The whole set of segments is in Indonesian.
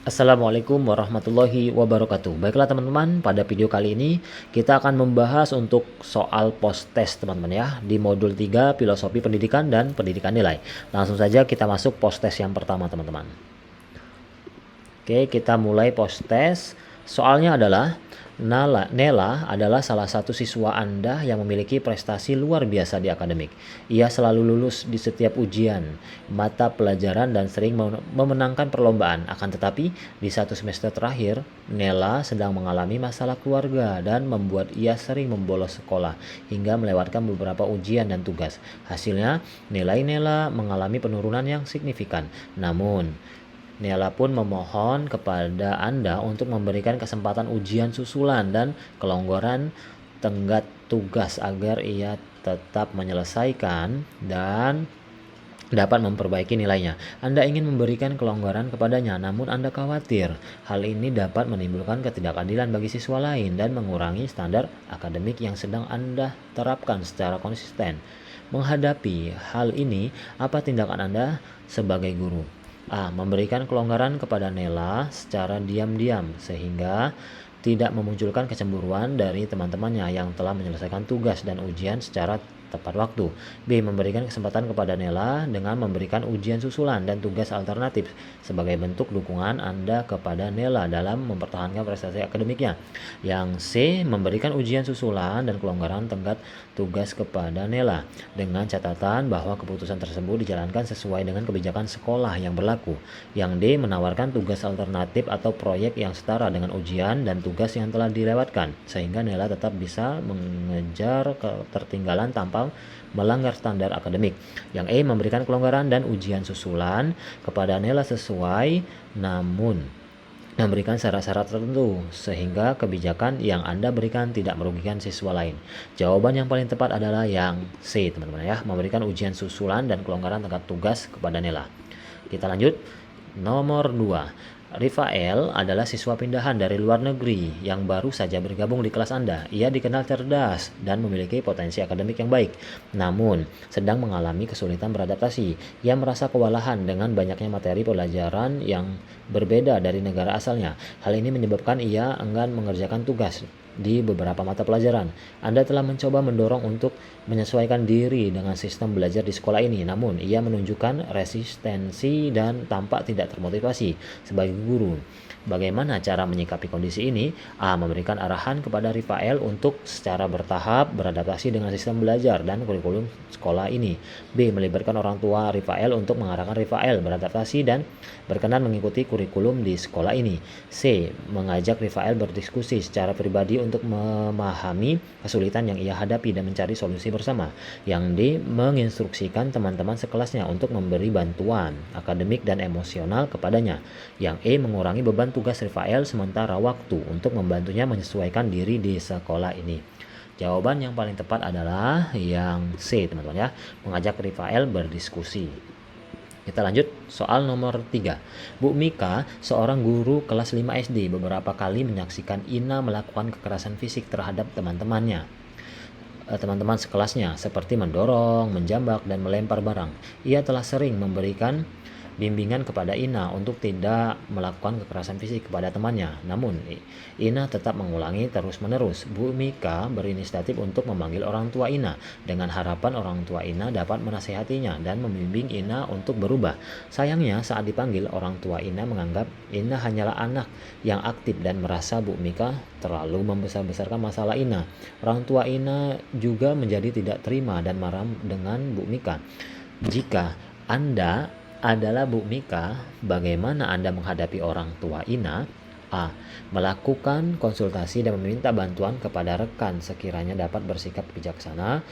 Assalamualaikum warahmatullahi wabarakatuh. Baiklah teman-teman, pada video kali ini kita akan membahas untuk soal post-test teman-teman ya di modul 3 Filosofi Pendidikan dan Pendidikan Nilai. Langsung saja kita masuk post-test yang pertama teman-teman. Oke, kita mulai post-test. Soalnya adalah Nela adalah salah satu siswa Anda yang memiliki prestasi luar biasa di akademik. Ia selalu lulus di setiap ujian, mata pelajaran dan sering memenangkan perlombaan. Akan tetapi, di satu semester terakhir, Nela sedang mengalami masalah keluarga dan membuat ia sering membolos sekolah hingga melewatkan beberapa ujian dan tugas. Hasilnya, nilai Nela mengalami penurunan yang signifikan. Namun, Nela pun memohon kepada Anda untuk memberikan kesempatan ujian susulan dan kelonggaran tenggat tugas agar ia tetap menyelesaikan dan dapat memperbaiki nilainya. Anda ingin memberikan kelonggaran kepadanya, namun Anda khawatir hal ini dapat menimbulkan ketidakadilan bagi siswa lain dan mengurangi standar akademik yang sedang Anda terapkan secara konsisten. Menghadapi hal ini, apa tindakan Anda sebagai guru? A. Memberikan kelonggaran kepada Nela secara diam-diam sehingga tidak memunculkan kecemburuan dari teman-temannya yang telah menyelesaikan tugas dan ujian secara tepat waktu. B. Memberikan kesempatan kepada Nela dengan memberikan ujian susulan dan tugas alternatif sebagai bentuk dukungan Anda kepada Nela dalam mempertahankan prestasi akademiknya. Yang C. Memberikan ujian susulan dan kelonggaran tenggat tugas kepada Nela dengan catatan bahwa keputusan tersebut dijalankan sesuai dengan kebijakan sekolah yang berlaku. Yang D. Menawarkan tugas alternatif atau proyek yang setara dengan ujian dan tugas yang telah dilewatkan sehingga Nela tetap bisa mengejar ketertinggalan tanpa melanggar standar akademik. Yang E. Memberikan kelonggaran dan ujian susulan kepada Nela sesuai namun memberikan syarat-syarat tertentu sehingga kebijakan yang Anda berikan tidak merugikan siswa lain. Jawaban yang paling tepat adalah yang C teman-teman ya, memberikan ujian susulan dan kelonggaran tenggat tugas kepada Nela. Kita lanjut. Nomor 2. Rifael adalah siswa pindahan dari luar negeri yang baru saja bergabung di kelas Anda. Ia dikenal cerdas dan memiliki potensi akademik yang baik, namun sedang mengalami kesulitan beradaptasi. Ia merasa kewalahan dengan banyaknya materi pelajaran yang berbeda dari negara asalnya. Hal ini menyebabkan ia enggan mengerjakan tugas di beberapa mata pelajaran. Anda telah mencoba mendorong untuk menyesuaikan diri dengan sistem belajar di sekolah ini, namun ia menunjukkan resistensi dan tampak tidak termotivasi. Sebagai guru, bagaimana cara menyikapi kondisi ini? A. Memberikan arahan kepada Rifael untuk secara bertahap beradaptasi dengan sistem belajar dan kurikulum sekolah ini. B. Melibatkan orang tua Rifael untuk mengarahkan Rifael beradaptasi dan berkenan mengikuti kurikulum di sekolah ini. C. Mengajak Rifael berdiskusi secara pribadi untuk memahami kesulitan yang ia hadapi dan mencari solusi bersama. Yang D. Menginstruksikan teman-teman sekelasnya untuk memberi bantuan akademik dan emosional kepadanya. Yang E. Mengurangi beban tugas Rifael sementara waktu untuk membantunya menyesuaikan diri di sekolah ini. Jawaban yang paling tepat adalah yang C teman-teman ya, mengajak Rifael berdiskusi. Kita lanjut soal nomor 3. Bu Mika, seorang guru kelas 5 SD, beberapa kali menyaksikan Ina melakukan kekerasan fisik terhadap teman-teman sekelasnya seperti mendorong, menjambak, dan melempar barang. Ia telah sering memberikan bimbingan kepada Ina untuk tidak melakukan kekerasan fisik kepada temannya. Namun, Ina tetap mengulangi terus-menerus. Bu Mika berinisiatif untuk memanggil orang tua Ina dengan harapan orang tua Ina dapat menasihatinya dan membimbing Ina untuk berubah. Sayangnya, saat dipanggil, orang tua Ina menganggap Ina hanyalah anak yang aktif dan merasa Bu Mika terlalu membesar-besarkan masalah Ina. Orang tua Ina juga menjadi tidak terima dan marah dengan Bu Mika. Jika Anda adalah Bu Mika, bagaimana Anda menghadapi orang tua Ina? A. Melakukan konsultasi dan meminta bantuan kepada rekan sekiranya dapat bersikap bijaksana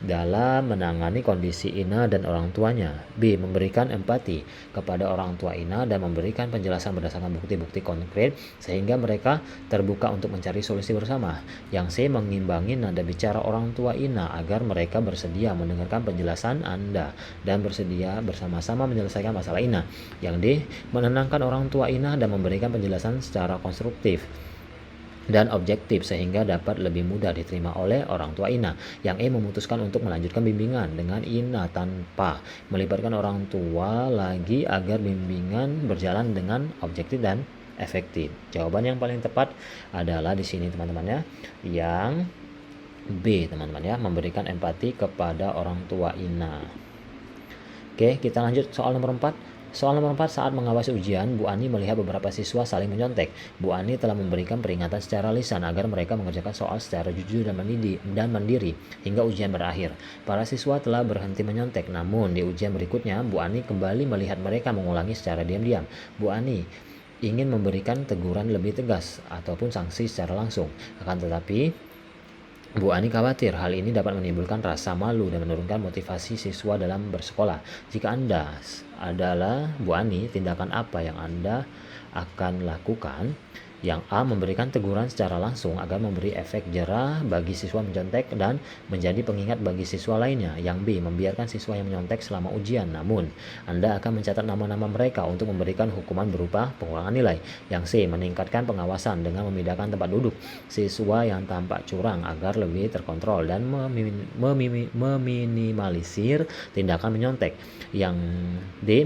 dalam menangani kondisi Ina dan orang tuanya. B. Memberikan empati kepada orang tua Ina dan memberikan penjelasan berdasarkan bukti-bukti konkret sehingga mereka terbuka untuk mencari solusi bersama. Yang C. Mengimbangi nada bicara orang tua Ina agar mereka bersedia mendengarkan penjelasan Anda dan bersedia bersama-sama menyelesaikan masalah Ina. Yang D. Menenangkan orang tua Ina dan memberikan penjelasan secara konstruktif. dan objektif sehingga dapat lebih mudah diterima oleh orang tua Ina. Yang E memutuskan untuk melanjutkan bimbingan dengan Ina tanpa melibatkan orang tua lagi agar bimbingan berjalan dengan objektif dan efektif. Jawaban yang paling tepat adalah di sini teman-teman ya, yang B teman-teman ya, memberikan empati kepada orang tua Ina. Oke, kita lanjut soal nomor 4. Soal nomor 4, saat mengawasi ujian, Bu Ani melihat beberapa siswa saling menyontek. Bu Ani telah memberikan peringatan secara lisan agar mereka mengerjakan soal secara jujur dan mandiri hingga ujian berakhir. Para siswa telah berhenti menyontek, namun di ujian berikutnya, Bu Ani kembali melihat mereka mengulangi secara diam-diam. Bu Ani ingin memberikan teguran lebih tegas ataupun sanksi secara langsung. Akan tetapi, Bu Ani khawatir hal ini dapat menimbulkan rasa malu dan menurunkan motivasi siswa dalam bersekolah. Jika Anda adalah Bu Ani, tindakan apa yang Anda akan lakukan? Yang A, memberikan teguran secara langsung agar memberi efek jera bagi siswa mencontek dan menjadi pengingat bagi siswa lainnya. Yang B, membiarkan siswa yang menyontek selama ujian, namun Anda akan mencatat nama-nama mereka untuk memberikan hukuman berupa pengurangan nilai. Yang C, meningkatkan pengawasan dengan memindahkan tempat duduk siswa yang tampak curang agar lebih terkontrol dan meminimalisir tindakan menyontek. Yang D,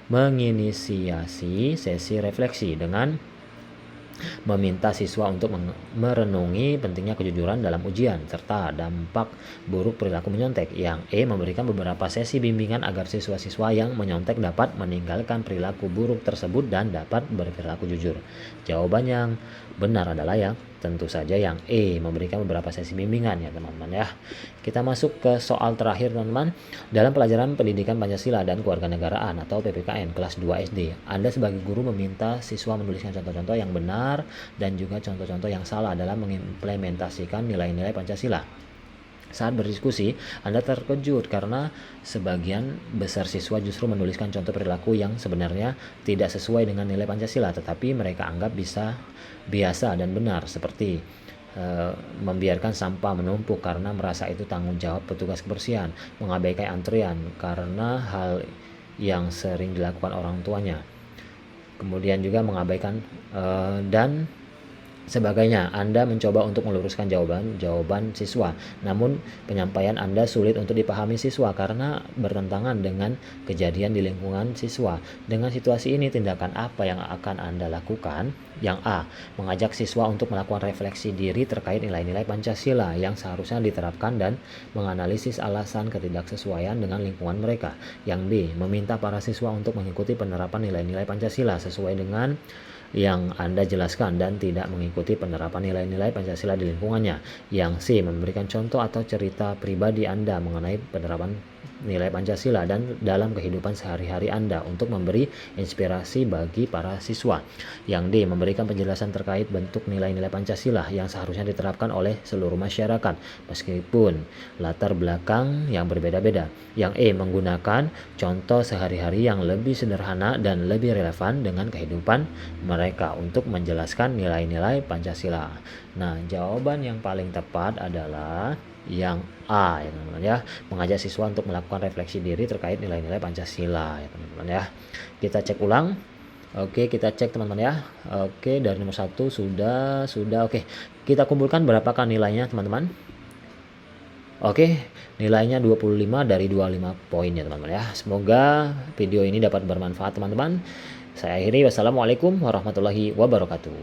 menginisiasi sesi refleksi dengan meminta siswa untuk merenungi pentingnya kejujuran dalam ujian serta dampak buruk perilaku menyontek. Yang E, memberikan beberapa sesi bimbingan agar siswa-siswa yang menyontek dapat meninggalkan perilaku buruk tersebut dan dapat berperilaku jujur. Jawaban yang benar adalah yang tentu saja yang E, memberikan beberapa sesi bimbingan ya teman-teman ya. Kita masuk ke soal terakhir teman-teman. Dalam pelajaran pendidikan Pancasila dan Kewarganegaraan atau PPKN kelas 2 SD, Anda sebagai guru meminta siswa menuliskan contoh-contoh yang benar dan juga contoh-contoh yang salah dalam mengimplementasikan nilai-nilai Pancasila. Saat berdiskusi, Anda terkejut karena sebagian besar siswa justru menuliskan contoh perilaku yang sebenarnya tidak sesuai dengan nilai Pancasila, tetapi mereka anggap biasa dan benar, seperti membiarkan sampah menumpuk karena merasa itu tanggung jawab petugas kebersihan, mengabaikan antrian karena hal yang sering dilakukan orang tuanya, kemudian juga mengabaikan dan sebagainya. Anda mencoba untuk meluruskan jawaban siswa, namun penyampaian Anda sulit untuk dipahami siswa karena bertentangan dengan kejadian di lingkungan siswa. Dengan situasi ini, tindakan apa yang akan Anda lakukan? Yang A, mengajak siswa untuk melakukan refleksi diri terkait nilai-nilai Pancasila yang seharusnya diterapkan dan menganalisis alasan ketidaksesuaian dengan lingkungan mereka. Yang B, meminta para siswa untuk mengikuti penerapan nilai-nilai Pancasila sesuai dengan yang Anda jelaskan dan tidak mengikuti penerapan nilai-nilai Pancasila di lingkungannya. Yang C, memberikan contoh atau cerita pribadi Anda mengenai penerapan nilai Pancasila dan dalam kehidupan sehari-hari Anda untuk memberi inspirasi bagi para siswa. Yang D, memberikan penjelasan terkait bentuk nilai-nilai Pancasila yang seharusnya diterapkan oleh seluruh masyarakat meskipun latar belakang yang berbeda-beda. Yang E, menggunakan contoh sehari-hari yang lebih sederhana dan lebih relevan dengan kehidupan mereka untuk menjelaskan nilai-nilai Pancasila. Nah, jawaban yang paling tepat adalah yang A ya teman-teman ya, mengajak siswa untuk melakukan refleksi diri terkait nilai-nilai Pancasila ya teman-teman ya. Kita cek ulang. Oke, kita cek teman-teman ya. Oke, dari nomor 1 sudah. Oke, kita kumpulkan berapakah nilainya teman-teman? Oke, nilainya 25 dari 25 poin ya teman-teman ya. Semoga video ini dapat bermanfaat teman-teman. Saya akhiri, wassalamualaikum warahmatullahi wabarakatuh.